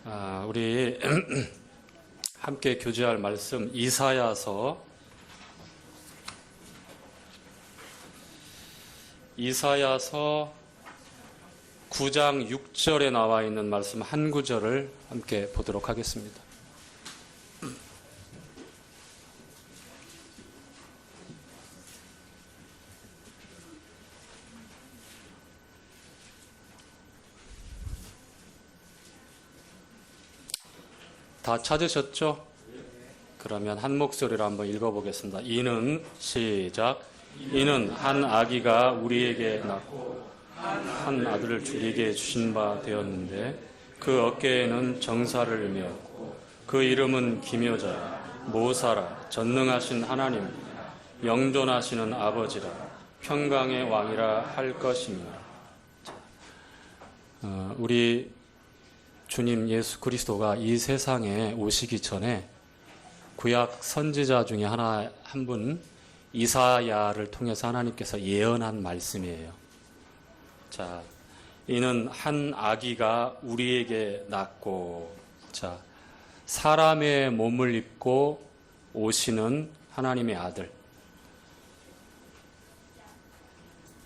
우리 함께 교제할 말씀 이사야서 9장 6절에 나와 있는 말씀 한 구절을 함께 보도록 하겠습니다. 다 찾으셨죠? 그러면 한 목소리로 한번 읽어보겠습니다. 이는 시작. 이는 한 아기가 우리에게 낳고 한 아들을 우리에게 주신 바 되었는데 그 어깨에는 정사를 메었고 그 이름은 기묘자라 모사라 전능하신 하나님 영존하시는 아버지라 평강의 왕이라 할 것입니다. 우리 주님 예수 그리스도가 이 세상에 오시기 전에 구약 선지자 중에 한 분 이사야를 통해서 하나님께서 예언한 말씀이에요. 자, 이는 한 아기가 우리에게 낳고, 자, 사람의 몸을 입고 오시는 하나님의 아들,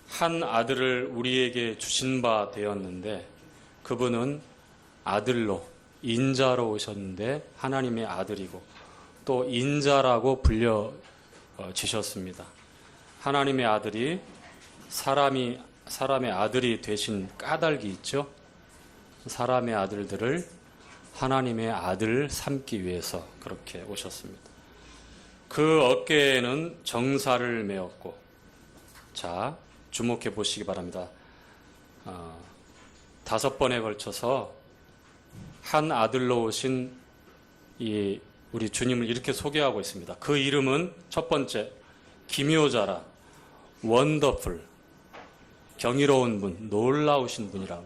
한 아들을 우리에게 주신 바 되었는데 그분은 아들로 인자로 오셨는데 하나님의 아들이고 또 인자라고 불려지셨습니다. 하나님의 아들이 사람의 아들이 되신 까닭이 있죠. 사람의 아들들을 하나님의 아들 삼기 위해서 그렇게 오셨습니다. 그 어깨에는 정사를 메었고, 자, 주목해 보시기 바랍니다. 5번에 걸쳐서 한 아들로 오신 이 우리 주님을 이렇게 소개하고 있습니다. 그 이름은 첫 번째 기묘자라 원더풀 경이로운 분, 놀라우신 분이라는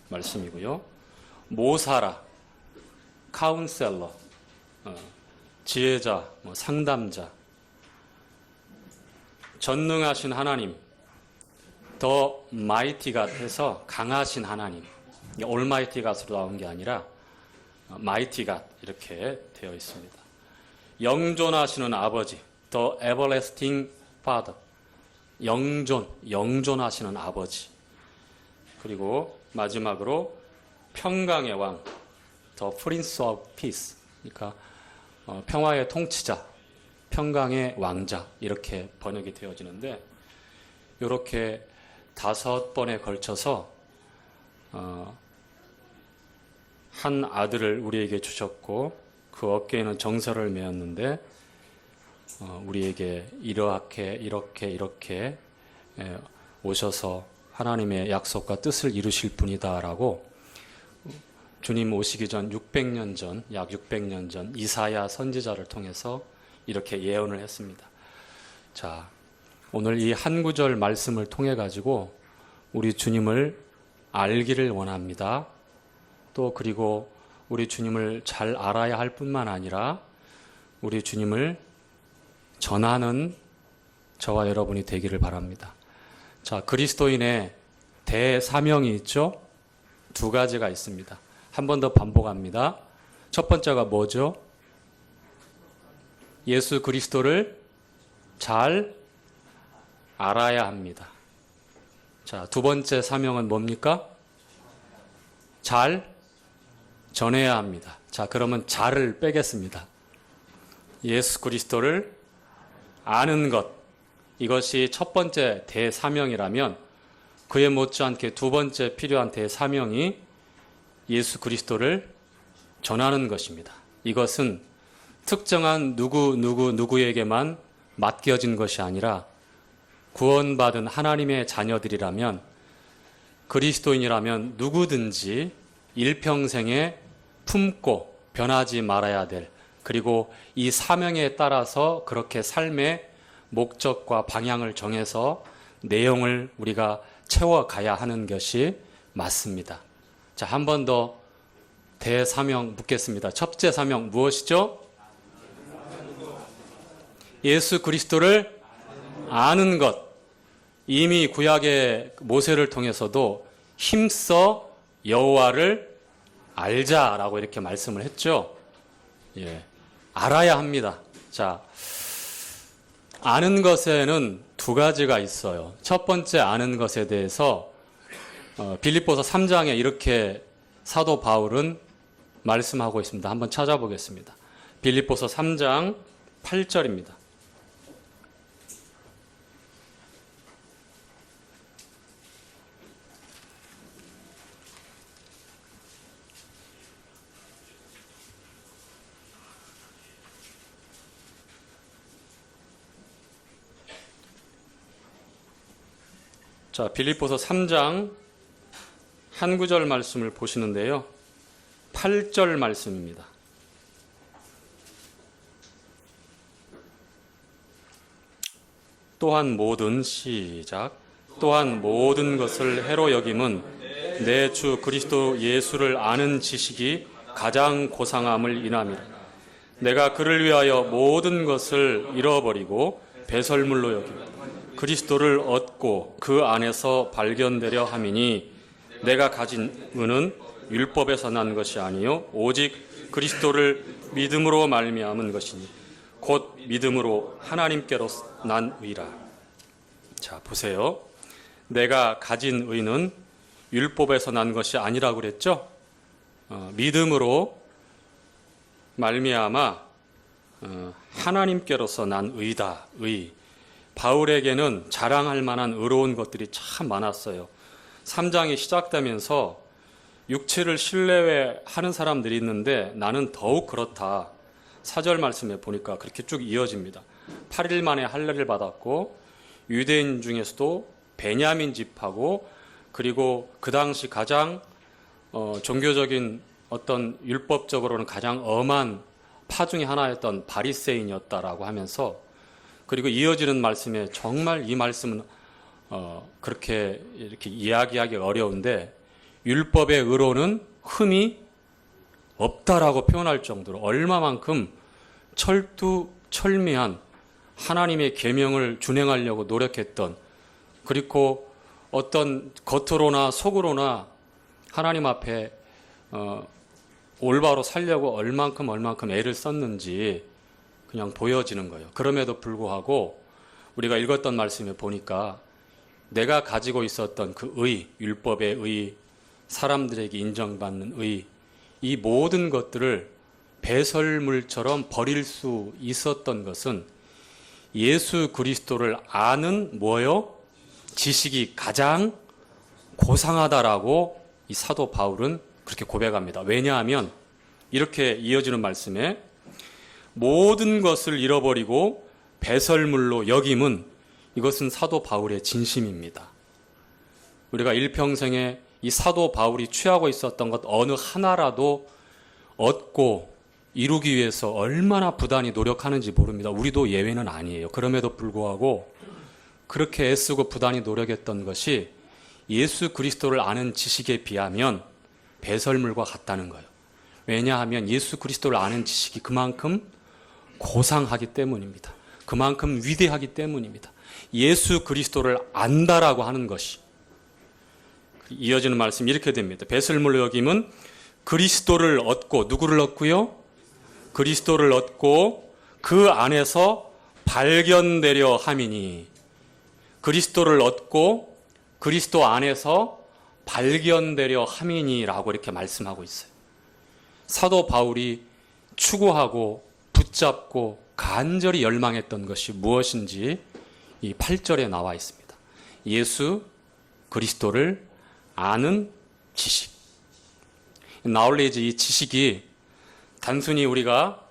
말씀이고요. 모사라 카운셀러 지혜자, 상담자, 전능하신 하나님, 더 마이티 갓해서 강하신 하나님, 올마이티 갓으로 나온 게 아니라 마이티 갓 이렇게 되어 있습니다. 영존하시는 아버지, The Everlasting Father, 영존하시는 아버지. 그리고 마지막으로 평강의 왕, The Prince of Peace, 그러니까 평화의 통치자, 평강의 왕자 이렇게 번역이 되어지는데 이렇게 5번에 걸쳐서 한 아들을 우리에게 주셨고 그 어깨에는 정사를 메었는데 우리에게 이렇게 오셔서 하나님의 약속과 뜻을 이루실 분이다라고 주님 오시기 전 600년 전, 약 600년 전 이사야 선지자를 통해서 이렇게 예언을 했습니다. 자, 오늘 이 한 구절 말씀을 통해 가지고 우리 주님을 알기를 원합니다. 또 그리고 우리 주님을 잘 알아야 할 뿐만 아니라 우리 주님을 전하는 저와 여러분이 되기를 바랍니다. 자, 그리스도인의 대사명이 있죠? 2가지가 있습니다. 한 번 더 반복합니다. 첫 번째가 뭐죠? 예수 그리스도를 잘 알아야 합니다. 자, 2번째 사명은 뭡니까? 잘 전해야 합니다. 자, 그러면 잘을 빼겠습니다. 예수 그리스도를 아는 것, 이것이 첫 번째 대사명이라면 그에 못지않게 2번째 필요한 대사명이 예수 그리스도를 전하는 것입니다. 이것은 특정한 누구에게만 맡겨진 것이 아니라 구원받은 하나님의 자녀들이라면 그리스도인이라면 누구든지 일평생에 품고 변하지 말아야 될, 그리고 이 사명에 따라서 그렇게 삶의 목적과 방향을 정해서 내용을 우리가 채워가야 하는 것이 맞습니다. 자, 한 번 더 대사명 묻겠습니다. 첫째 사명 무엇이죠? 예수 그리스도를 아는 것. 이미 구약의 모세를 통해서도 힘써 여호와를 알자라고 이렇게 말씀을 했죠. 예, 알아야 합니다. 자, 아는 것에는 두 가지가 있어요. 첫 번째 아는 것에 대해서 빌립보서 3장에 이렇게 사도 바울은 말씀하고 있습니다. 한번 찾아보겠습니다. 빌립보서 3장 8절입니다. 자, 빌립보서 3장 한 구절 말씀을 보시는데요. 8절 말씀입니다. 또한 모든 것을 해로 여김은 내 주 그리스도 예수를 아는 지식이 가장 고상함을 인함이라. 내가 그를 위하여 모든 것을 잃어버리고 배설물로 여기고 그리스도를 얻고 그 안에서 발견되려 함이니 내가 가진 은은 율법에서 난 것이 아니요 오직 그리스도를 믿음으로 말미암은 것이니 곧 믿음으로 하나님께로 난 의라. 자, 보세요. 내가 가진 의는 율법에서 난 것이 아니라고 그랬죠. 믿음으로 말미암아 하나님께로서 난 의다. 의. 바울에게는 자랑할 만한 의로운 것들이 참 많았어요. 3장이 시작되면서 육체를 신뢰하는 사람들이 있는데 나는 더욱 그렇다. 4절 말씀에 보니까 그렇게 쭉 이어집니다. 8일 만에 할례를 받았고 유대인 중에서도 베냐민 집하고 그리고 그 당시 가장 종교적인 어떤 율법적으로는 가장 엄한 파 중에 하나였던 바리새인이었다라고 하면서 그리고 이어지는 말씀에 정말 이 말씀은 그렇게 이렇게 이야기하기 어려운데 율법의 의로는 흠이 없다라고 표현할 정도로 얼마만큼 철두철미한 하나님의 계명을 준행하려고 노력했던 그리고 어떤 겉으로나 속으로나 하나님 앞에 올바로 살려고 얼만큼 애를 썼는지 그냥 보여지는 거예요. 그럼에도 불구하고 우리가 읽었던 말씀에 보니까 내가 가지고 있었던 그 의, 율법의 의, 사람들에게 인정받는 의, 이 모든 것들을 배설물처럼 버릴 수 있었던 것은 예수 그리스도를 아는 뭐요? 지식이 가장 고상하다라고 이 사도 바울은 그렇게 고백합니다. 왜냐하면 이렇게 이어지는 말씀에 모든 것을 잃어버리고 배설물로 여김은 이것은 사도 바울의 진심입니다. 우리가 일평생에 이 사도 바울이 취하고 있었던 것 어느 하나라도 얻고 이루기 위해서 얼마나 부단히 노력하는지 모릅니다. 우리도 예외는 아니에요. 그럼에도 불구하고 그렇게 애쓰고 부단히 노력했던 것이 예수 그리스도를 아는 지식에 비하면 배설물과 같다는 거예요. 왜냐하면 예수 그리스도를 아는 지식이 그만큼 고상하기 때문입니다. 그만큼 위대하기 때문입니다. 예수 그리스도를 안다라고 하는 것이 이어지는 말씀이 이렇게 됩니다. 배설물로 여김은 그리스도를 얻고 누구를 얻고요? 그리스도를 얻고 그 안에서 발견되려 함이니 그리스도를 얻고 그리스도 안에서 발견되려 함이니라고 이렇게 말씀하고 있어요. 사도 바울이 추구하고 붙잡고 간절히 열망했던 것이 무엇인지 이 8절에 나와 있습니다. 예수 그리스도를 아는 지식. 나홀리지 이 지식이 단순히 우리가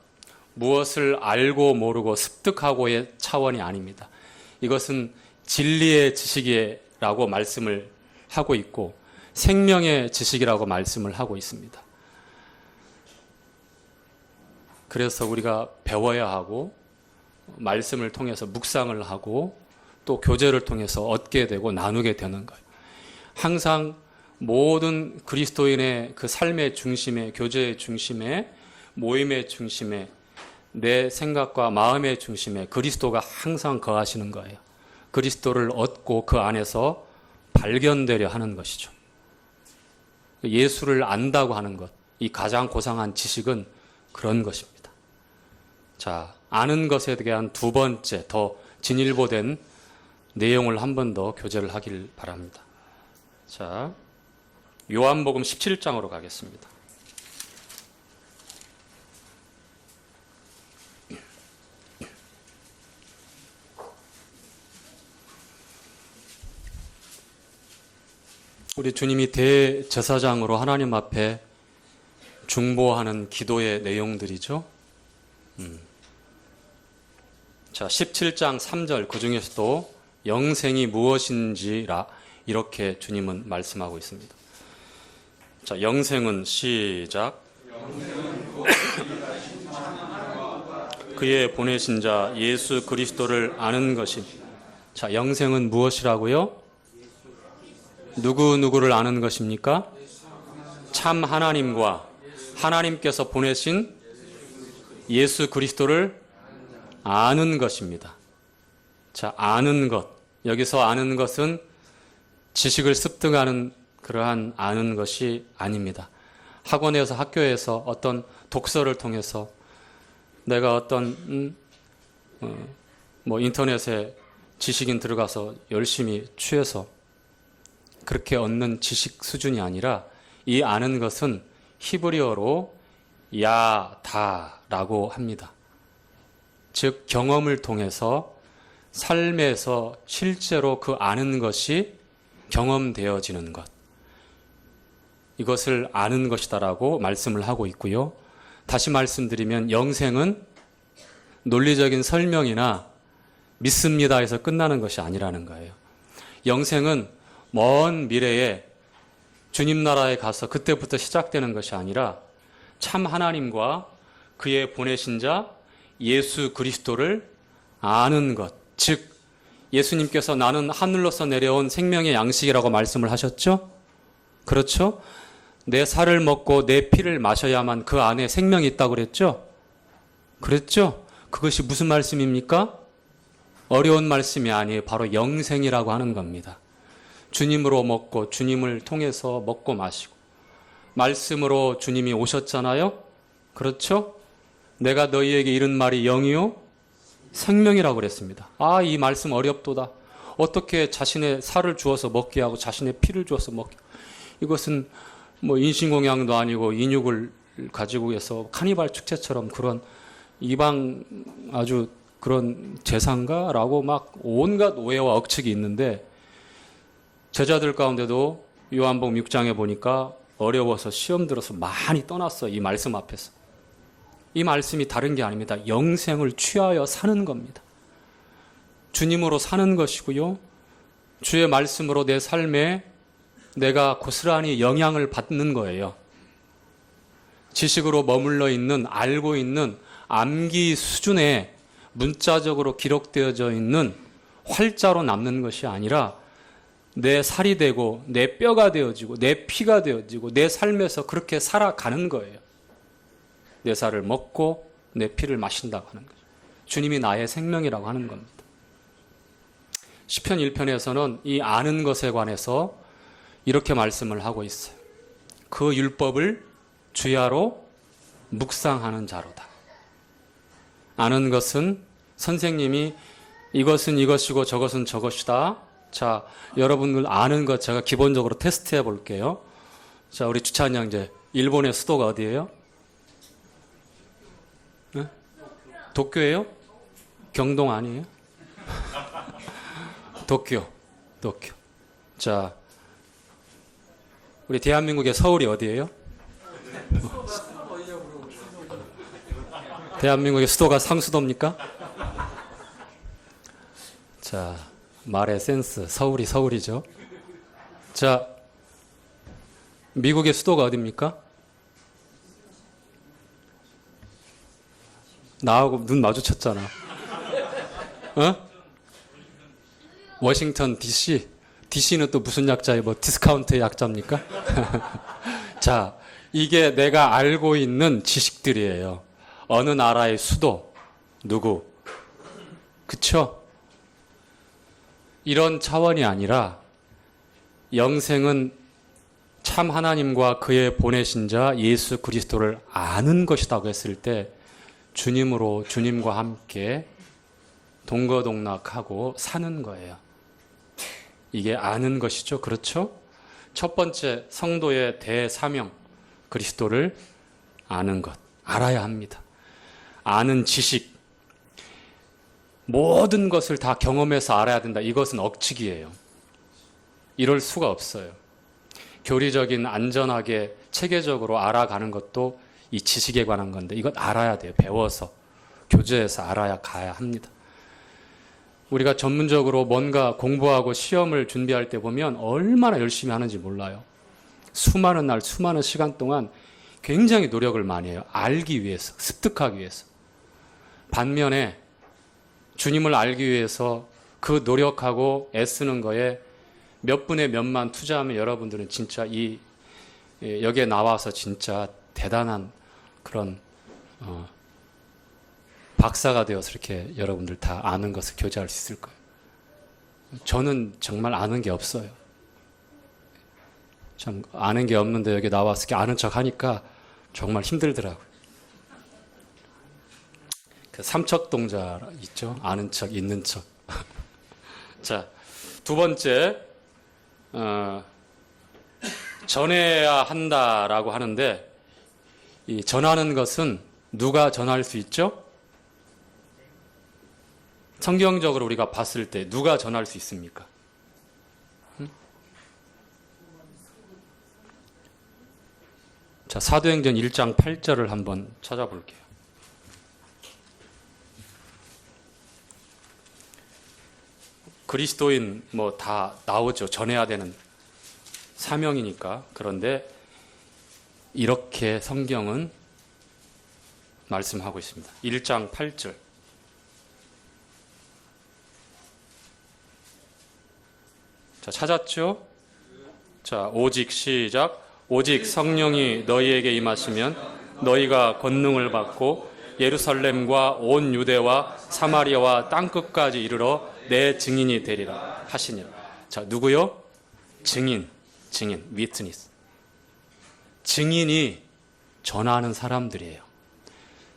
무엇을 알고 모르고 습득하고의 차원이 아닙니다. 이것은 진리의 지식이라고 말씀을 하고 있고 생명의 지식이라고 말씀을 하고 있습니다. 그래서 우리가 배워야 하고 말씀을 통해서 묵상을 하고 또 교제를 통해서 얻게 되고 나누게 되는 거예요. 항상 모든 그리스도인의 그 삶의 중심에, 교제의 중심에, 모임의 중심에, 내 생각과 마음의 중심에 그리스도가 항상 거하시는 거예요. 그리스도를 얻고 그 안에서 발견되려 하는 것이죠. 예수를 안다고 하는 것, 이 가장 고상한 지식은 그런 것입니다. 자, 아는 것에 대한 두 번째 더 진일보된 내용을 한 번 더 교제를 하길 바랍니다. 자, 요한복음 17장으로 가겠습니다. 우리 주님이 대제사장으로 하나님 앞에 중보하는 기도의 내용들이죠. 자, 17장 3절 그 중에서도 영생이 무엇인지라 이렇게 주님은 말씀하고 있습니다. 자, 영생은 시작. 그의 보내신 자 예수 그리스도를 아는 것이. 자, 영생은 무엇이라고요? 누구를 아는 것입니까? 참 하나님과 하나님께서 보내신 예수 그리스도를 아는 것입니다. 자, 아는 것. 여기서 아는 것은 지식을 습득하는 그러한 아는 것이 아닙니다. 학원에서 학교에서 어떤 독서를 통해서 내가 어떤 인터넷에 지식인 들어가서 열심히 취해서 그렇게 얻는 지식 수준이 아니라 이 아는 것은 히브리어로 야다라고 합니다. 즉 경험을 통해서 삶에서 실제로 그 아는 것이 경험되어지는 것. 이것을 아는 것이다라고 말씀을 하고 있고요. 다시 말씀드리면 영생은 논리적인 설명이나 믿습니다 해서 끝나는 것이 아니라는 거예요. 영생은 먼 미래에 주님 나라에 가서 그때부터 시작되는 것이 아니라 참 하나님과 그의 보내신 자 예수 그리스도를 아는 것. 즉 예수님께서 나는 하늘로서 내려온 생명의 양식이라고 말씀을 하셨죠? 그렇죠? 내 살을 먹고 내 피를 마셔야만 그 안에 생명이 있다고 그랬죠? 그랬죠? 그것이 무슨 말씀입니까? 어려운 말씀이 아니에요. 바로 영생이라고 하는 겁니다. 주님으로 먹고 주님을 통해서 먹고 마시고 말씀으로 주님이 오셨잖아요. 그렇죠? 내가 너희에게 이른 말이 영이요 생명이라고 그랬습니다. 아, 이 말씀 어렵도다. 어떻게 자신의 살을 주어서 먹게 하고 자신의 피를 주어서 먹게. 이것은 인신공양도 아니고 인육을 가지고 해서 카니발 축제처럼 그런 이방 아주 그런 제사인가라고 막 온갖 오해와 억측이 있는데 제자들 가운데도 요한복음 6장에 보니까 어려워서 시험 들어서 많이 떠났어요. 이 말씀 앞에서. 이 말씀이 다른 게 아닙니다. 영생을 취하여 사는 겁니다. 주님으로 사는 것이고요. 주의 말씀으로 내 삶에 내가 고스란히 영향을 받는 거예요. 지식으로 머물러 있는, 알고 있는 암기 수준에 문자적으로 기록되어져 있는 활자로 남는 것이 아니라 내 살이 되고 내 뼈가 되어지고 내 피가 되어지고 내 삶에서 그렇게 살아가는 거예요. 내 살을 먹고 내 피를 마신다고 하는 거죠. 주님이 나의 생명이라고 하는 겁니다. 시편 1편에서는 이 아는 것에 관해서 이렇게 말씀을 하고 있어요. 그 율법을 주야로 묵상하는 자로다. 아는 것은 선생님이 이것은 이것이고 저것은 저것이다. 자, 여러분들 아는 것 제가 기본적으로 테스트해 볼게요. 자, 우리 주찬 형제, 일본의 수도가 어디예요? 네? 도쿄예요? 경동 아니에요? 도쿄. 자, 우리 대한민국의 서울이 어디예요? 대한민국의 수도가 상수도입니까? 자, 말의 센스. 서울이 서울이죠. 자, 미국의 수도가 어디입니까? 나하고 눈 마주쳤잖아. 어? 워싱턴 DC. DC는 또 무슨 약자예요? 디스카운트의 약자입니까? 자, 이게 내가 알고 있는 지식들이에요. 어느 나라의 수도, 누구. 그쵸? 이런 차원이 아니라 영생은 참 하나님과 그의 보내신 자 예수 그리스도를 아는 것이라고 했을 때 주님으로 주님과 함께 동거동락하고 사는 거예요. 이게 아는 것이죠. 그렇죠? 첫 번째 성도의 대사명, 그리스도를 아는 것, 알아야 합니다. 아는 지식, 모든 것을 다 경험해서 알아야 된다. 이것은 억측이에요. 이럴 수가 없어요. 교리적인 안전하게 체계적으로 알아가는 것도 이 지식에 관한 건데 이것 알아야 돼요. 배워서 교재에서 알아야 가야 합니다. 우리가 전문적으로 뭔가 공부하고 시험을 준비할 때 보면 얼마나 열심히 하는지 몰라요. 수많은 날, 수많은 시간 동안 굉장히 노력을 많이 해요. 알기 위해서, 습득하기 위해서. 반면에 주님을 알기 위해서 그 노력하고 애쓰는 거에 몇 분의 몇만 투자하면 여러분들은 진짜 여기에 나와서 진짜 대단한 그런 박사가 되어서 이렇게 여러분들 다 아는 것을 교제할 수 있을 거예요. 저는 정말 아는 게 없어요. 참 아는 게 없는데 여기 나와서 이렇게 아는 척 하니까 정말 힘들더라고요. 그 삼척 동자 있죠? 아는 척, 있는 척. 자, 두 번째, 전해야 한다라고 하는데 이 전하는 것은 누가 전할 수 있죠? 성경적으로 우리가 봤을 때 누가 전할 수 있습니까? 자, 사도행전 1장 8절을 한번 찾아볼게요. 그리스도인 뭐 다 나오죠. 전해야 되는 사명이니까. 그런데 이렇게 성경은 말씀하고 있습니다. 1장 8절. 자, 찾았죠? 자, 오직 시작. 오직 성령이 너희에게 임하시면 너희가 권능을 받고 예루살렘과 온 유대와 사마리아와 땅끝까지 이르러 내 증인이 되리라 하시니라. 자, 누구요? 증인, 위트니스. 증인이 전하는 사람들이에요.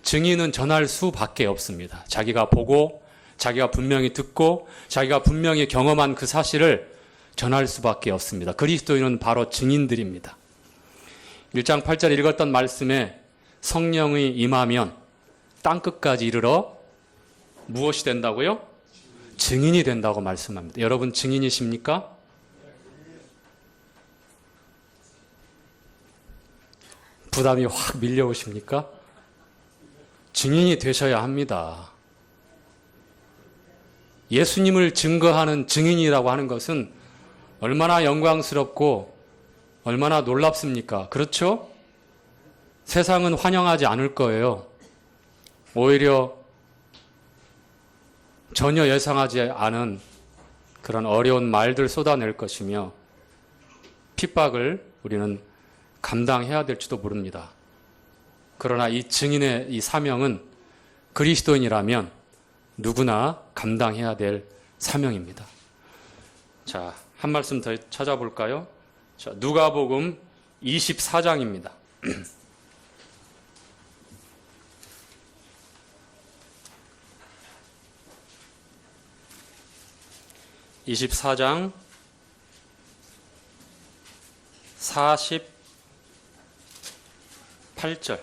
증인은 전할 수밖에 없습니다. 자기가 보고, 자기가 분명히 듣고, 자기가 분명히 경험한 그 사실을 전할 수밖에 없습니다. 그리스도인은 바로 증인들입니다. 1장 8절 읽었던 말씀에 성령이 임하면 땅끝까지 이르러 무엇이 된다고요? 증인이 된다고 말씀합니다. 여러분 증인이십니까? 부담이 확 밀려오십니까? 증인이 되셔야 합니다. 예수님을 증거하는 증인이라고 하는 것은 얼마나 영광스럽고 얼마나 놀랍습니까? 그렇죠? 세상은 환영하지 않을 거예요. 오히려 전혀 예상하지 않은 그런 어려운 말들 쏟아낼 것이며 핍박을 우리는 감당해야 될지도 모릅니다. 그러나 이 증인의 이 사명은 그리스도인이라면 누구나 감당해야 될 사명입니다. 자, 한 말씀 더 찾아볼까요? 자, 누가복음 24장입니다. 24장 48절.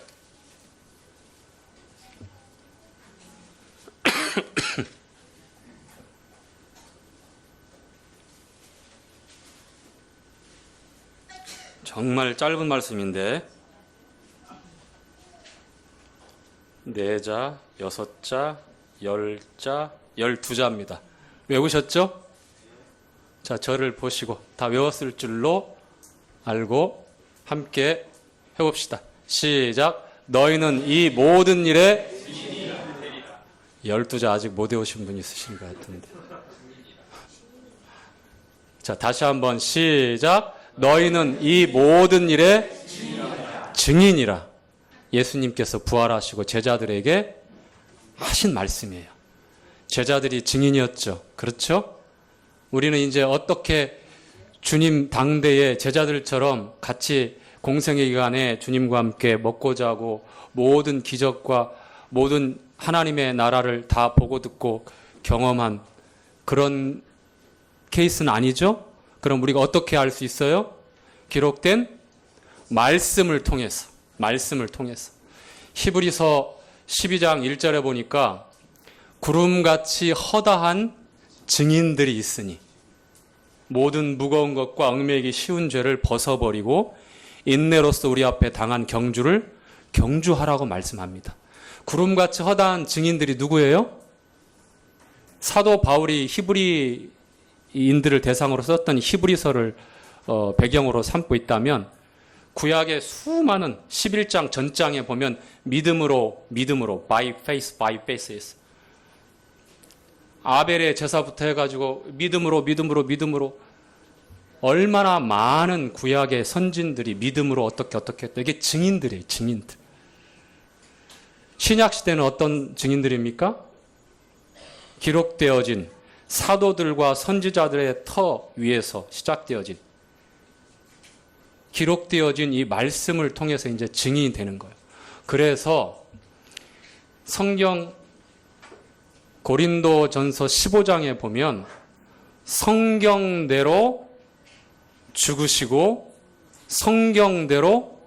정말 짧은 말씀인데 4자, 6자, 10자, 12자입니다. 외우셨죠? 자, 저를 보시고 다 외웠을 줄로 알고 함께 해봅시다. 시작. 너희는 이 모든 일에 12자 아직 못 외우신 분 있으신 것 같은데. 자, 다시 한번 시작. 너희는 이 모든 일에 증인이라. 예수님께서 부활하시고 제자들에게 하신 말씀이에요. 제자들이 증인이었죠. 그렇죠? 우리는 이제 어떻게 주님 당대의 제자들처럼 같이 공생의 기간에 주님과 함께 먹고 자고 모든 기적과 모든 하나님의 나라를 다 보고 듣고 경험한 그런 케이스는 아니죠? 그럼 우리가 어떻게 알 수 있어요? 기록된 말씀을 통해서. 히브리서 12장 1절에 보니까 구름같이 허다한 증인들이 있으니 모든 무거운 것과 얽매이기 쉬운 죄를 벗어버리고 인내로서 우리 앞에 당한 경주를 경주하라고 말씀합니다. 구름같이 허다한 증인들이 누구예요? 사도 바울이 히브리인들을 대상으로 썼던 히브리서를 배경으로 삼고 있다면 구약의 수많은 11장 전장에 보면 믿음으로 by faith 아벨의 제사부터 해가지고 믿음으로 얼마나 많은 구약의 선진들이 믿음으로 어떻게 했다. 이게 증인들이에요. 증인들. 신약 시대는 어떤 증인들입니까? 기록되어진 사도들과 선지자들의 터 위에서 시작되어진 기록되어진 이 말씀을 통해서 이제 증인이 되는 거예요. 그래서 성경 고린도전서 15장에 보면 성경대로 죽으시고 성경대로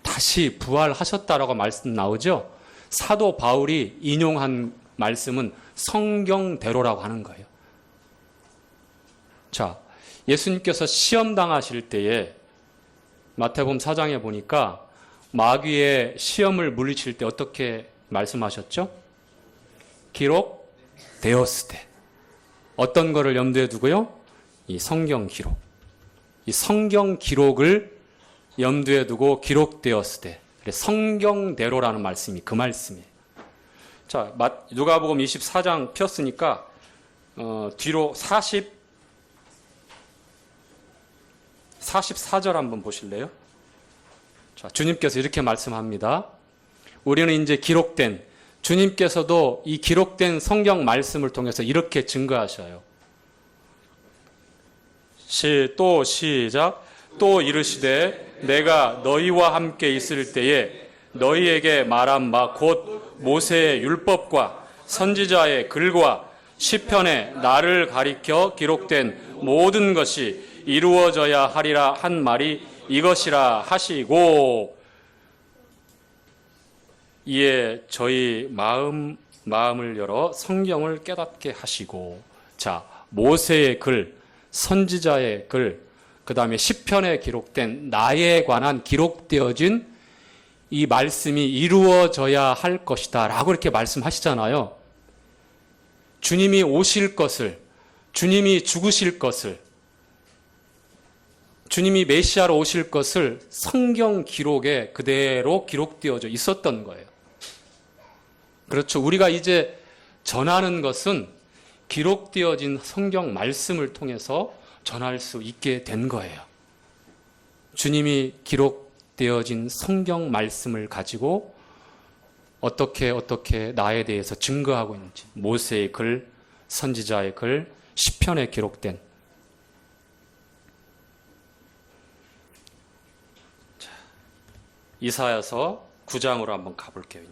다시 부활하셨다라고 말씀 나오죠. 사도 바울이 인용한 말씀은 성경대로라고 하는 거예요. 자, 예수님께서 시험 당하실 때에 마태복음 4장에 보니까 마귀의 시험을 물리칠 때 어떻게 말씀하셨죠? 기록되었으되. 어떤 거를 염두에 두고요? 이 성경 기록. 이 성경 기록을 염두에 두고 기록되었으되. 성경대로라는 말씀이 그 말씀이에요. 자, 누가복음 24장 폈으니까 뒤로 44절 한번 보실래요? 자, 주님께서 이렇게 말씀합니다. 우리는 이제 기록된, 주님께서도 이 기록된 성경 말씀을 통해서 이렇게 증거하셔요. 또 시작. 또 이르시되 내가 너희와 함께 있을 때에 너희에게 말한 바 곧 모세의 율법과 선지자의 글과 시편에 나를 가리켜 기록된 모든 것이 이루어져야 하리라 한 말이 이것이라 하시고, 이에 저희 마음을 열어 성경을 깨닫게 하시고. 자, 모세의 글, 선지자의 글, 그 다음에 시편에 기록된 나에 관한 기록되어진 이 말씀이 이루어져야 할 것이다 라고 이렇게 말씀하시잖아요. 주님이 오실 것을, 주님이 죽으실 것을, 주님이 메시아로 오실 것을 성경 기록에 그대로 기록되어져 있었던 거예요. 그렇죠. 우리가 이제 전하는 것은 기록되어진 성경 말씀을 통해서 전할 수 있게 된 거예요. 주님이 기록되어진 성경 말씀을 가지고 어떻게 나에 대해서 증거하고 있는지, 모세의 글, 선지자의 글, 시편에 기록된. 이사야서 9장으로 한번 가볼게요.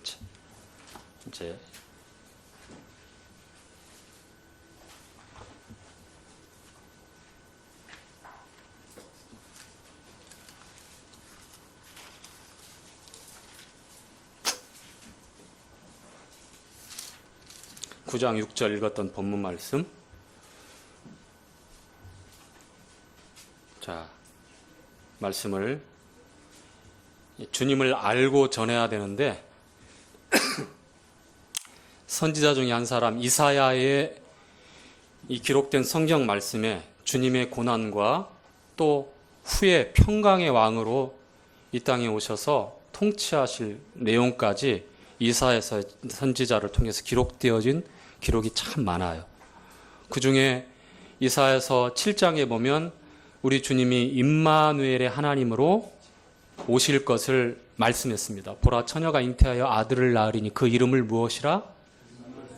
이제 (9장 6절) 읽었던 본문 말씀. 자, 말씀을 주님을 알고 전해야 되는데 선지자 중에 한 사람 이사야의 이 기록된 성경 말씀에 주님의 고난과 또 후에 평강의 왕으로 이 땅에 오셔서 통치하실 내용까지 이사야서 선지자를 통해서 기록되어진 기록이 참 많아요. 그 중에 이사야서 7장에 보면 우리 주님이 임마누엘의 하나님으로 오실 것을 말씀했습니다. 보라, 처녀가 잉태하여 아들을 낳으리니 그 이름을 무엇이라?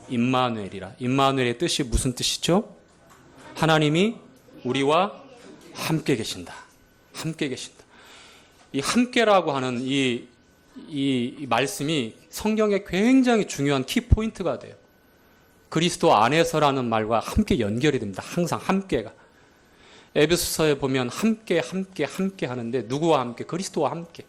임마누엘이라. 임마누엘의 뜻이 무슨 뜻이죠? 하나님이 우리와 함께 계신다. 함께 계신다. 이 함께라고 하는 이 말씀이 성경에 굉장히 중요한 키포인트가 돼요. 그리스도 안에서라는 말과 함께 연결이 됩니다. 항상 함께가. 에베소서에 보면 함께 하는데 누구와 함께? 그리스도와 함께.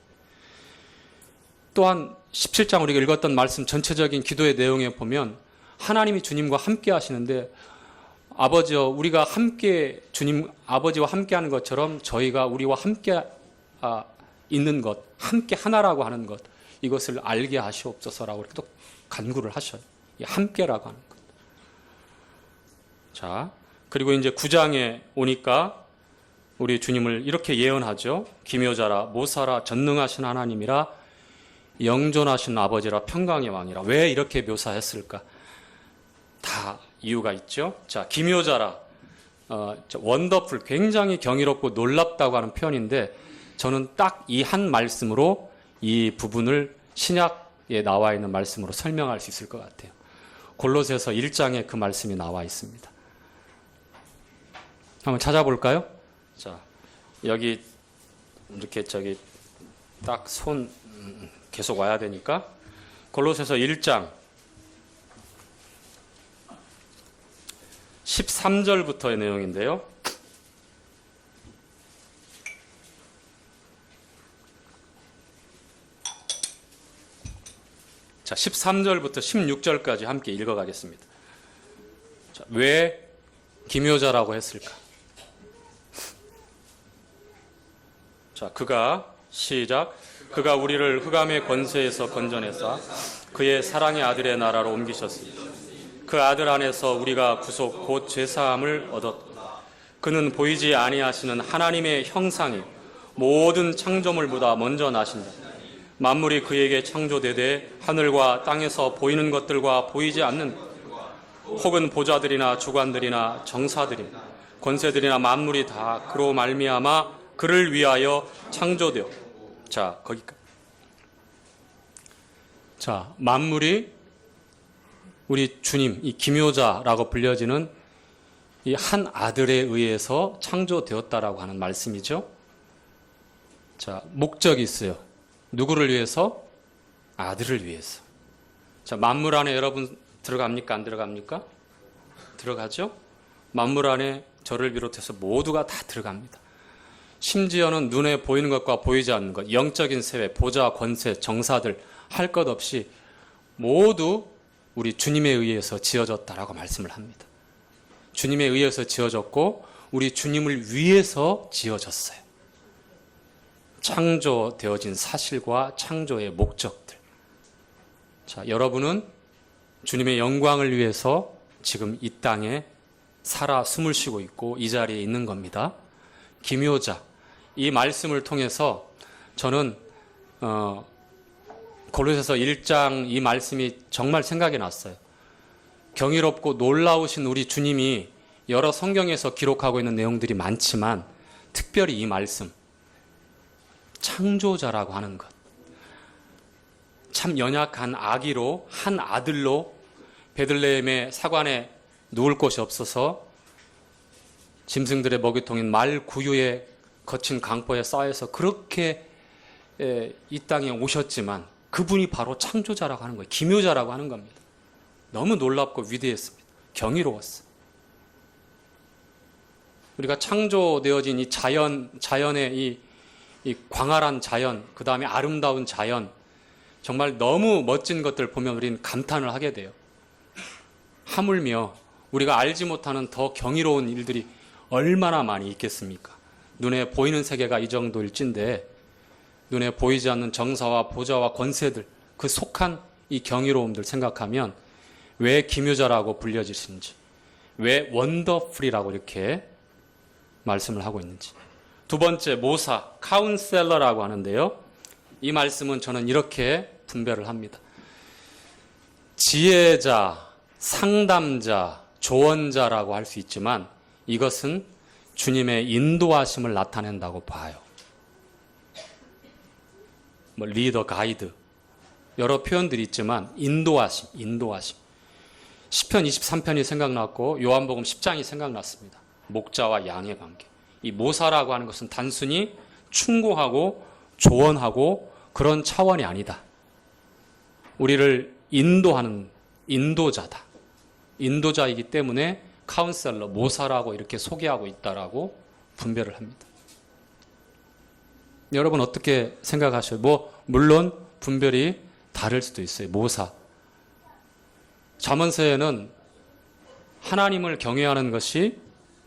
또한 17장 우리가 읽었던 말씀 전체적인 기도의 내용에 보면 하나님이 주님과 함께 하시는데 아버지여 우리가 함께 주님 아버지와 함께 하는 것처럼 저희가 우리와 함께 있는 것, 함께 하나라고 하는 것 이것을 알게 하시옵소서라고 이렇게 또 간구를 하셔요. 이 함께라고 하는 것. 자, 그리고 이제 9장에 오니까 우리 주님을 이렇게 예언하죠. 기묘자라 모사라 전능하신 하나님이라 영존하신 아버지라 평강의 왕이라. 왜 이렇게 묘사했을까? 다 이유가 있죠. 자, 기묘자라 원더풀 굉장히 경이롭고 놀랍다고 하는 표현인데 저는 딱 이 한 말씀으로 이 부분을 신약에 나와 있는 말씀으로 설명할 수 있을 것 같아요. 골로새서 1장에 그 말씀이 나와 있습니다. 한번 찾아볼까요? 자, 여기 이렇게 딱 손 계속 와야 되니까 골로새서 1장 13절부터의 내용인데요. 자, 13절부터 16절까지 함께 읽어가겠습니다. 자, 왜 기묘자라고 했을까? 자, 그가 우리를 흑암의 권세에서 건져내사 그의 사랑의 아들의 나라로 옮기셨으니 그 아들 안에서 우리가 구속 곧 죄사함을 얻었고 그는 보이지 아니하시는 하나님의 형상이 모든 창조물보다 먼저 나신다. 만물이 그에게 창조되되 하늘과 땅에서 보이는 것들과 보이지 않는 혹은 보좌들이나 주관들이나 정사들이나 권세들이나 만물이 다 그로 말미암아 그를 위하여 창조되어. 자, 거기까지. 자, 만물이 우리 주님, 이 기묘자라고 불려지는 이 한 아들에 의해서 창조되었다라고 하는 말씀이죠. 자, 목적이 있어요. 누구를 위해서? 아들을 위해서. 자, 만물 안에 여러분 들어갑니까? 안 들어갑니까? 들어가죠? 만물 안에 저를 비롯해서 모두가 다 들어갑니다. 심지어는 눈에 보이는 것과 보이지 않는 것, 영적인 세계, 보좌, 권세, 정사들 할 것 없이 모두 우리 주님에 의해서 지어졌다라고 말씀을 합니다. 주님에 의해서 지어졌고 우리 주님을 위해서 지어졌어요. 창조되어진 사실과 창조의 목적들. 자, 여러분은 주님의 영광을 위해서 지금 이 땅에 살아 숨을 쉬고 있고 이 자리에 있는 겁니다. 기묘자, 이 말씀을 통해서 저는 골로새서 1장 이 말씀이 정말 생각이 났어요. 경이롭고 놀라우신 우리 주님이 여러 성경에서 기록하고 있는 내용들이 많지만 특별히 이 말씀, 창조자라고 하는 것. 참 연약한 아기로 한 아들로 베들레헴의 사관에 누울 곳이 없어서 짐승들의 먹이통인 말 구유의 거친 강포에 쌓여서 그렇게 이 땅에 오셨지만 그분이 바로 창조자라고 하는 거예요. 기묘자라고 하는 겁니다. 너무 놀랍고 위대했습니다. 경이로웠어요. 우리가 창조되어진 이 자연의 이 광활한 자연, 그 다음에 아름다운 자연, 정말 너무 멋진 것들 보면 우리는 감탄을 하게 돼요. 하물며 우리가 알지 못하는 더 경이로운 일들이 얼마나 많이 있겠습니까? 눈에 보이는 세계가 이 정도일진데 눈에 보이지 않는 정사와 보좌와 권세들, 그 속한 이 경이로움들 생각하면 왜 기묘자라고 불려지신지, 왜 원더풀이라고 이렇게 말씀을 하고 있는지. 두 번째, 모사, 카운셀러라고 하는데요. 이 말씀은 저는 이렇게 분별을 합니다. 지혜자, 상담자, 조언자라고 할 수 있지만 이것은 주님의 인도하심을 나타낸다고 봐요. 리더, 가이드 여러 표현들이 있지만 인도하심. 시편 23편이 생각났고 요한복음 10장이 생각났습니다. 목자와 양의 관계. 이 모사라고 하는 것은 단순히 충고하고 조언하고 그런 차원이 아니다. 우리를 인도하는 인도자다. 인도자이기 때문에 카운셀러, 모사라고 이렇게 소개하고 있다라고 분별을 합니다. 여러분 어떻게 생각하셔요? 물론 분별이 다를 수도 있어요. 모사. 잠언서에는 하나님을 경외하는 것이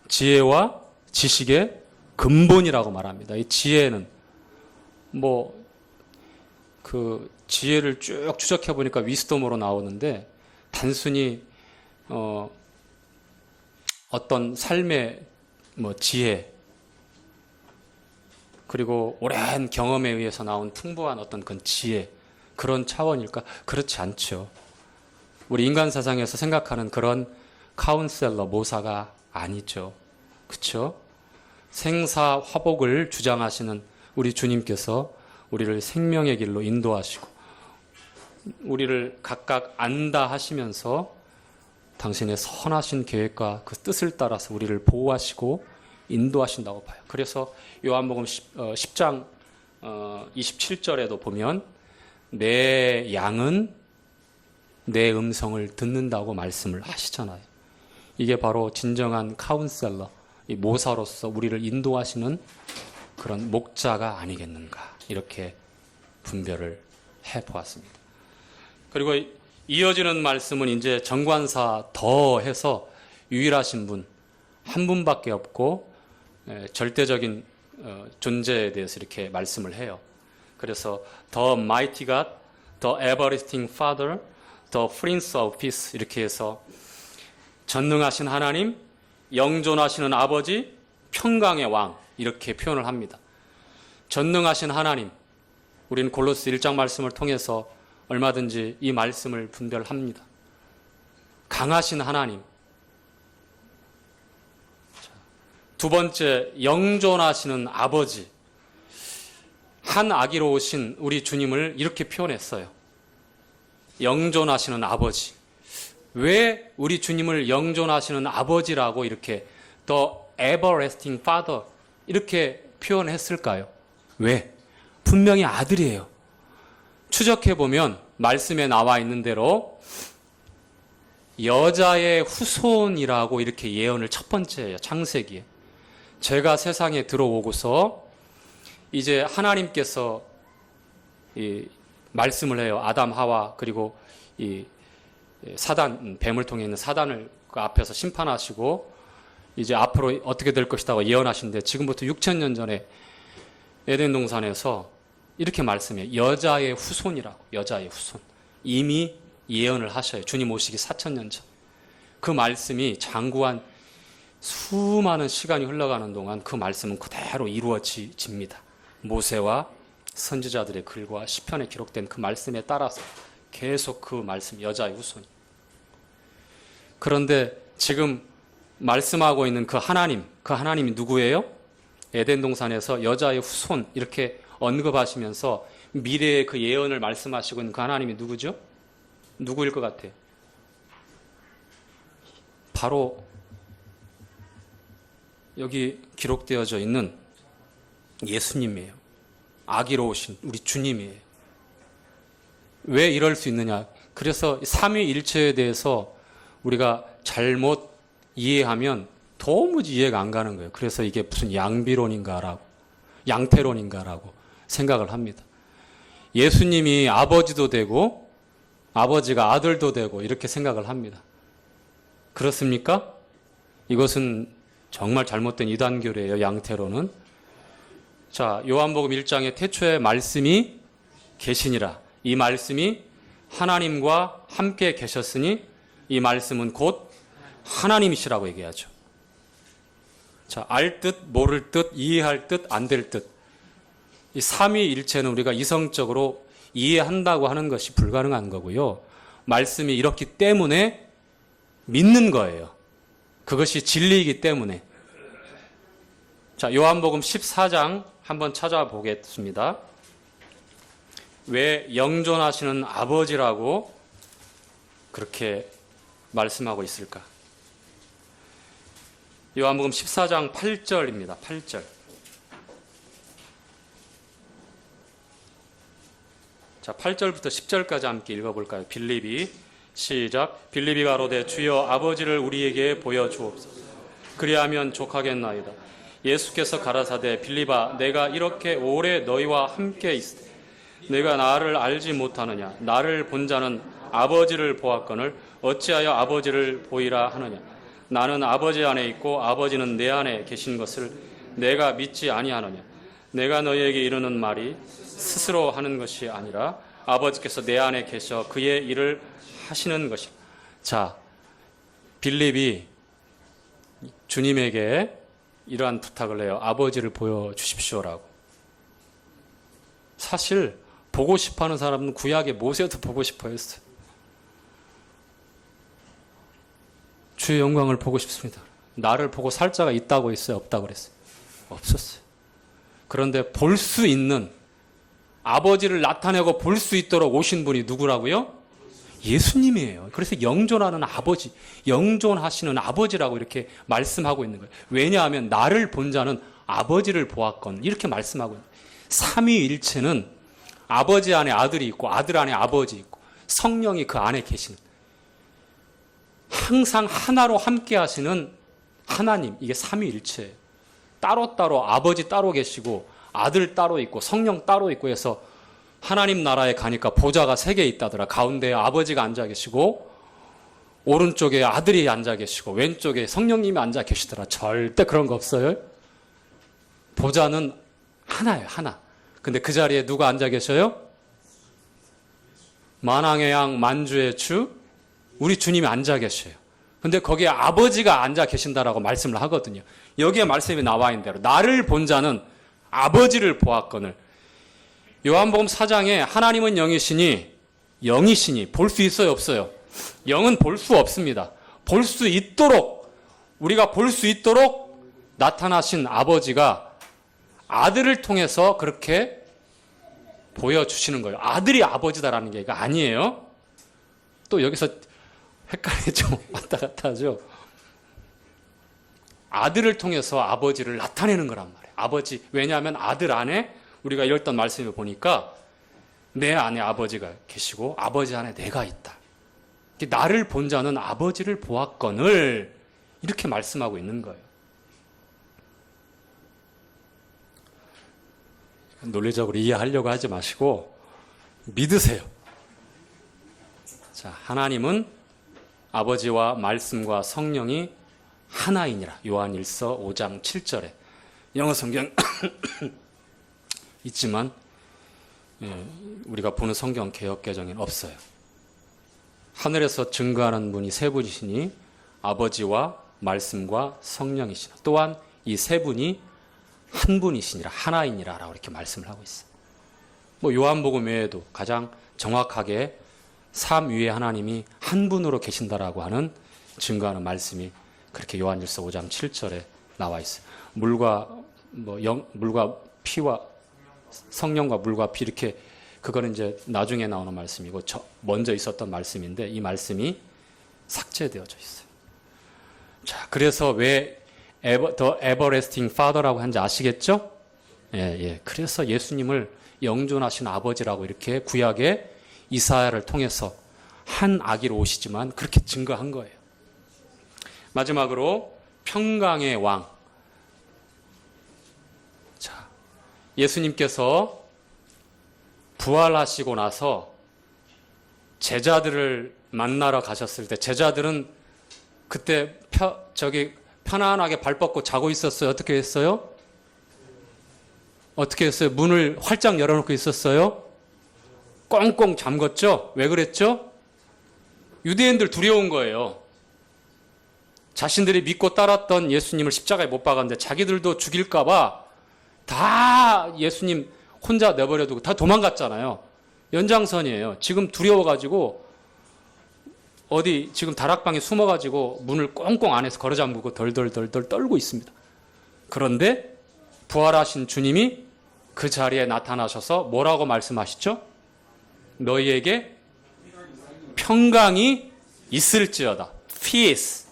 지혜와 지식의 근본이라고 말합니다. 이 지혜는 그 지혜를 쭉 추적해 보니까 위스덤으로 나오는데 단순히 어떤 삶의 지혜 그리고 오랜 경험에 의해서 나온 풍부한 어떤 그 지혜 그런 차원일까? 그렇지 않죠. 우리 인간 세상에서 생각하는 그런 카운셀러 모사가 아니죠. 그렇죠? 생사화복을 주장하시는 우리 주님께서 우리를 생명의 길로 인도하시고 우리를 각각 안다 하시면서 당신의 선하신 계획과 그 뜻을 따라서 우리를 보호하시고 인도하신다고 봐요. 그래서 요한복음 10장 27절에도 보면 내 양은 내 음성을 듣는다고 말씀을 하시잖아요. 이게 바로 진정한 카운셀러, 이 모사로서 우리를 인도하시는 그런 목자가 아니겠는가 이렇게 분별을 해보았습니다. 그리고 이어지는 말씀은 이제 정관사 더해서 유일하신 분, 한 분밖에 없고 절대적인 존재에 대해서 이렇게 말씀을 해요. 그래서 The Mighty God, The Everlasting Father, The Prince of Peace 이렇게 해서 전능하신 하나님, 영존하시는 아버지, 평강의 왕 이렇게 표현을 합니다. 전능하신 하나님, 우리는 골로새 1장 말씀을 통해서 얼마든지 이 말씀을 분별합니다. 강하신 하나님. 두 번째, 영존하시는 아버지. 한 아기로 오신 우리 주님을 이렇게 표현했어요. 영존하시는 아버지. 왜 우리 주님을 영존하시는 아버지라고 이렇게 The Everlasting Father 이렇게 표현했을까요? 왜? 분명히 아들이에요. 추적해보면 말씀에 나와 있는 대로 여자의 후손이라고 이렇게 예언을 첫 번째예요. 창세기에. 제가 세상에 들어오고서 이제 하나님께서 이 말씀을 해요. 아담, 하와 그리고 이 사단, 뱀을 통해 있는 사단을 그 앞에서 심판하시고 이제 앞으로 어떻게 될 것이라고 예언하신데 지금부터 6,000년 전에 에덴 동산에서 이렇게 말씀해요. 여자의 후손이라고. 여자의 후손. 이미 예언을 하셔요. 주님 오시기 4,000년 전. 그 말씀이 장구한 수많은 시간이 흘러가는 동안 그 말씀은 그대로 이루어집니다. 모세와 선지자들의 글과 시편에 기록된 그 말씀에 따라서 계속 그 말씀, 여자의 후손이. 그런데 지금 말씀하고 있는 그 하나님이 누구예요? 에덴 동산에서 여자의 후손 이렇게 언급하시면서 미래의 그 예언을 말씀하시고 있는 그 하나님이 누구죠? 누구일 것 같아요? 바로 여기 기록되어져 있는 예수님이에요. 아기로 오신 우리 주님이에요. 왜 이럴 수 있느냐? 그래서 삼위일체에 대해서 우리가 잘못 이해하면 도무지 이해가 안 가는 거예요. 그래서 이게 무슨 양비론인가라고, 양태론인가라고 생각을 합니다. 예수님이 아버지도 되고 아버지가 아들도 되고 이렇게 생각을 합니다. 그렇습니까? 이것은 정말 잘못된 이단교례예요. 양태론은. 자, 요한복음 1장에 태초에 말씀이 계시니라. 이 말씀이 하나님과 함께 계셨으니 이 말씀은 곧 하나님이시라고 얘기하죠. 자, 알 뜻, 모를 뜻, 이해할 뜻, 안 될 뜻. 이 삼위일체는 우리가 이성적으로 이해한다고 하는 것이 불가능한 거고요. 말씀이 이렇기 때문에 믿는 거예요. 그것이 진리이기 때문에. 자, 요한복음 14장 한번 찾아보겠습니다. 왜 영존하시는 아버지라고 그렇게 말씀하고 있을까? 요한복음 14장 8절입니다. 8절. 자, 8절부터 10절까지 함께 읽어볼까요? 빌립이 시작. 빌립이 가로되 주여 아버지를 우리에게 보여주옵소서. 그리하면 족하겠나이다. 예수께서 가라사대 빌립아 내가 이렇게 오래 너희와 함께 있으되 내가 나를 알지 못하느냐. 나를 본 자는 아버지를 보았거늘 어찌하여 아버지를 보이라 하느냐. 나는 아버지 안에 있고 아버지는 내 안에 계신 것을 내가 믿지 아니하느냐. 내가 너희에게 이르는 말이 스스로 하는 것이 아니라 아버지께서 내 안에 계셔 그의 일을 하시는 것이라. 자, 빌립이 주님에게 이러한 부탁을 해요. 아버지를 보여주십시오라고. 사실 보고 싶어하는 사람은 구약의 모세도 보고 싶어 했어요. 주의 영광을 보고 싶습니다. 나를 보고 살 자가 있다고 했어요? 없다고 그랬어요? 없었어요. 그런데 볼 수 있는, 아버지를 나타내고 볼 수 있도록 오신 분이 누구라고요? 예수님이에요. 그래서 영존하는 아버지, 영존하시는 아버지라고 이렇게 말씀하고 있는 거예요. 왜냐하면 나를 본 자는 아버지를 보았건 이렇게 말씀하고 있는 거예요. 삼위일체는 아버지 안에 아들이 있고 아들 안에 아버지 있고 성령이 그 안에 계시는, 항상 하나로 함께 하시는 하나님, 이게 삼위일체예요. 따로따로 아버지 따로 계시고 아들 따로 있고 성령 따로 있고 해서 하나님 나라에 가니까 보좌가 3개 있다더라. 가운데에 아버지가 앉아 계시고 오른쪽에 아들이 앉아 계시고 왼쪽에 성령님이 앉아 계시더라. 절대 그런 거 없어요. 보좌는 하나예요. 하나. 근데 그 자리에 누가 앉아 계셔요? 만왕의 양 만주의 주 우리 주님이 앉아 계셔요. 근데 거기에 아버지가 앉아 계신다라고 말씀을 하거든요. 여기에 말씀이 나와 있는 대로 나를 본 자는 아버지를 보았거늘. 요한복음 4장에 하나님은 영이시니 볼 수 있어요, 없어요? 영은 볼 수 없습니다. 볼 수 있도록, 우리가 볼 수 있도록 나타나신 아버지가 아들을 통해서 그렇게 보여주시는 거예요. 아들이 아버지다라는 게 아니에요. 또 여기서 헷갈리죠. 왔다 갔다 하죠. 아들을 통해서 아버지를 나타내는 거란 말이에요. 아버지, 왜냐하면 아들 안에 우리가 읽었던 말씀을 보니까 내 안에 아버지가 계시고 아버지 안에 내가 있다. 나를 본 자는 아버지를 보았거늘 이렇게 말씀하고 있는 거예요. 논리적으로 이해하려고 하지 마시고 믿으세요. 자, 하나님은 아버지와 말씀과 성령이 하나이니라. 요한 1서 5장 7절에 영어 성경 있지만 우리가 보는 성경 개역개정에는 없어요. 하늘에서 증거하는 분이 3분이시니 아버지와 말씀과 성령이시라. 또한 이 3분이 한 분이시니라, 하나이니라 라고 이렇게 말씀을 하고 있어요. 요한복음 외에도 가장 정확하게 삼위의 하나님이 한 분으로 계신다라고 하는 증거하는 말씀이 그렇게 요한일서 5장 7절에 나와 있어요. 물과 피와 성령과 물과 피, 이렇게 그거는 이제 나중에 나오는 말씀이고 먼저 있었던 말씀인데 이 말씀이 삭제되어져 있어요. 자, 그래서 왜 The Everlasting Father라고 한지 아시겠죠? 예. 그래서 예수님을 영존하신 아버지라고 이렇게 구약의 이사야를 통해서 한 아기로 오시지만 그렇게 증거한 거예요. 마지막으로 평강의 왕. 자, 예수님께서 부활하시고 나서 제자들을 만나러 가셨을 때 제자들은 그때 편안하게 발 뻗고 자고 있었어요. 어떻게 했어요? 어떻게 했어요? 문을 활짝 열어놓고 있었어요? 꽁꽁 잠궜죠? 왜 그랬죠? 유대인들 두려운 거예요. 자신들이 믿고 따랐던 예수님을 십자가에 못 박았는데 자기들도 죽일까봐 다 예수님 혼자 내버려두고 다 도망갔잖아요. 연장선이에요. 지금 두려워가지고 어디 지금 다락방에 숨어가지고 문을 꽁꽁 안에서 걸어 잠그고 덜덜덜덜 떨고 있습니다. 그런데 부활하신 주님이 그 자리에 나타나셔서 뭐라고 말씀하시죠? 너희에게 평강이 있을지어다. Peace.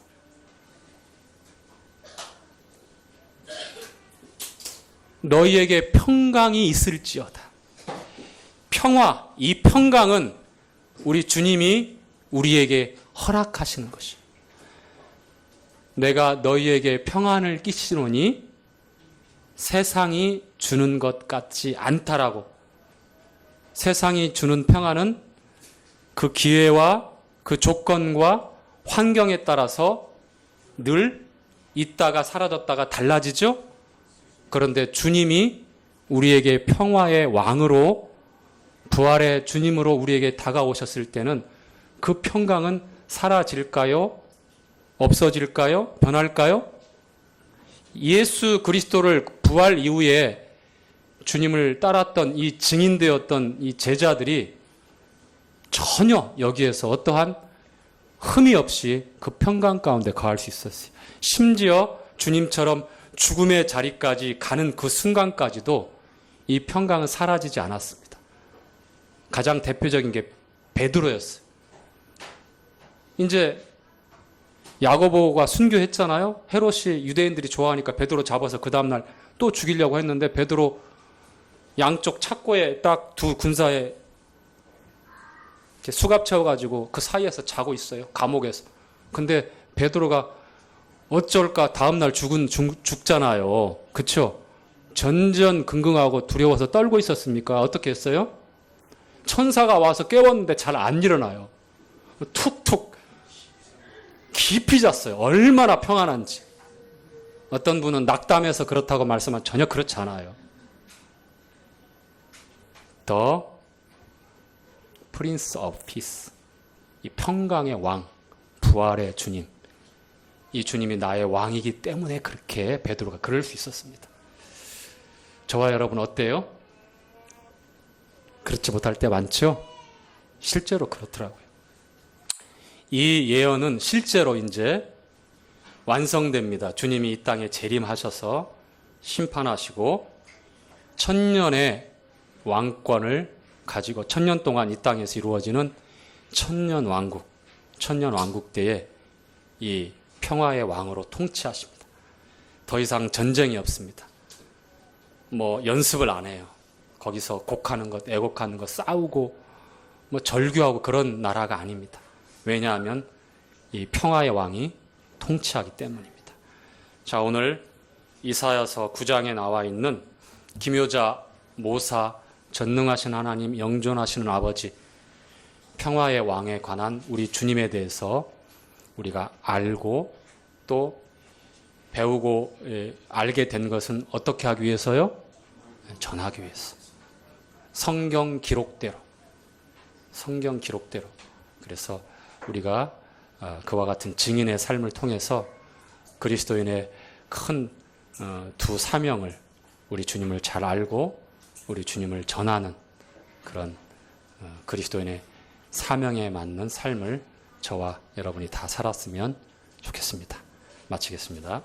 너희에게 평강이 있을지어다. 평화, 이 평강은 우리 주님이 우리에게 허락하시는 것이에요. 내가 너희에게 평안을 끼치노니 세상이 주는 것 같지 않다라고. 세상이 주는 평안은 그 기회와 그 조건과 환경에 따라서 늘 있다가 사라졌다가 달라지죠? 그런데 주님이 우리에게 평화의 왕으로 부활의 주님으로 우리에게 다가오셨을 때는 그 평강은 사라질까요? 없어질까요? 변할까요? 예수 그리스도를 부활 이후에 주님을 따랐던 이 증인되었던 이 제자들이 전혀 여기에서 어떠한 흠이 없이 그 평강 가운데 거할 수 있었어요. 심지어 주님처럼 죽음의 자리까지 가는 그 순간까지도 이 평강은 사라지지 않았습니다. 가장 대표적인 게 베드로였어요. 이제 야고보가 순교했잖아요. 헤롯이 유대인들이 좋아하니까 베드로 잡아서 그 다음날 또 죽이려고 했는데 베드로 양쪽 착고에 딱 두 군사에 이렇게 수갑 채워가지고 그 사이에서 자고 있어요. 감옥에서. 근데 베드로가 어쩔까 다음날 죽잖아요. 그쵸? 전전긍긍하고 두려워서 떨고 있었습니까? 어떻게 했어요? 천사가 와서 깨웠는데 잘 안 일어나요. 툭툭 깊이 잤어요. 얼마나 평안한지. 어떤 분은 낙담해서 그렇다고 말씀하면 전혀 그렇지 않아요. The Prince of Peace, 이 평강의 왕, 부활의 주님, 이 주님이 나의 왕이기 때문에 그렇게 베드로가 그럴 수 있었습니다. 저와 여러분 어때요? 그렇지 못할 때 많죠? 실제로 그렇더라고요. 이 예언은 실제로 이제 완성됩니다. 주님이 이 땅에 재림하셔서 심판하시고 천년의 왕권을 가지고 천년 동안 이 땅에서 이루어지는 천년 왕국 때에 이 평화의 왕으로 통치하십니다. 더 이상 전쟁이 없습니다. 뭐 연습을 안 해요. 거기서 곡하는 것, 애곡하는 것, 싸우고 뭐 절규하고 그런 나라가 아닙니다. 왜냐하면 이 평화의 왕이 통치하기 때문입니다. 자, 오늘 이사야서 9장에 나와 있는 기묘자, 모사, 전능하신 하나님, 영존하시는 아버지, 평화의 왕에 관한 우리 주님에 대해서 우리가 알고 또 배우고 알게 된 것은 어떻게 하기 위해서요? 전하기 위해서. 성경 기록대로. 그래서 우리가 그와 같은 증인의 삶을 통해서 그리스도인의 큰 두 사명을, 우리 주님을 잘 알고 우리 주님을 전하는 그런 그리스도인의 사명에 맞는 삶을 저와 여러분이 다 살았으면 좋겠습니다. 마치겠습니다.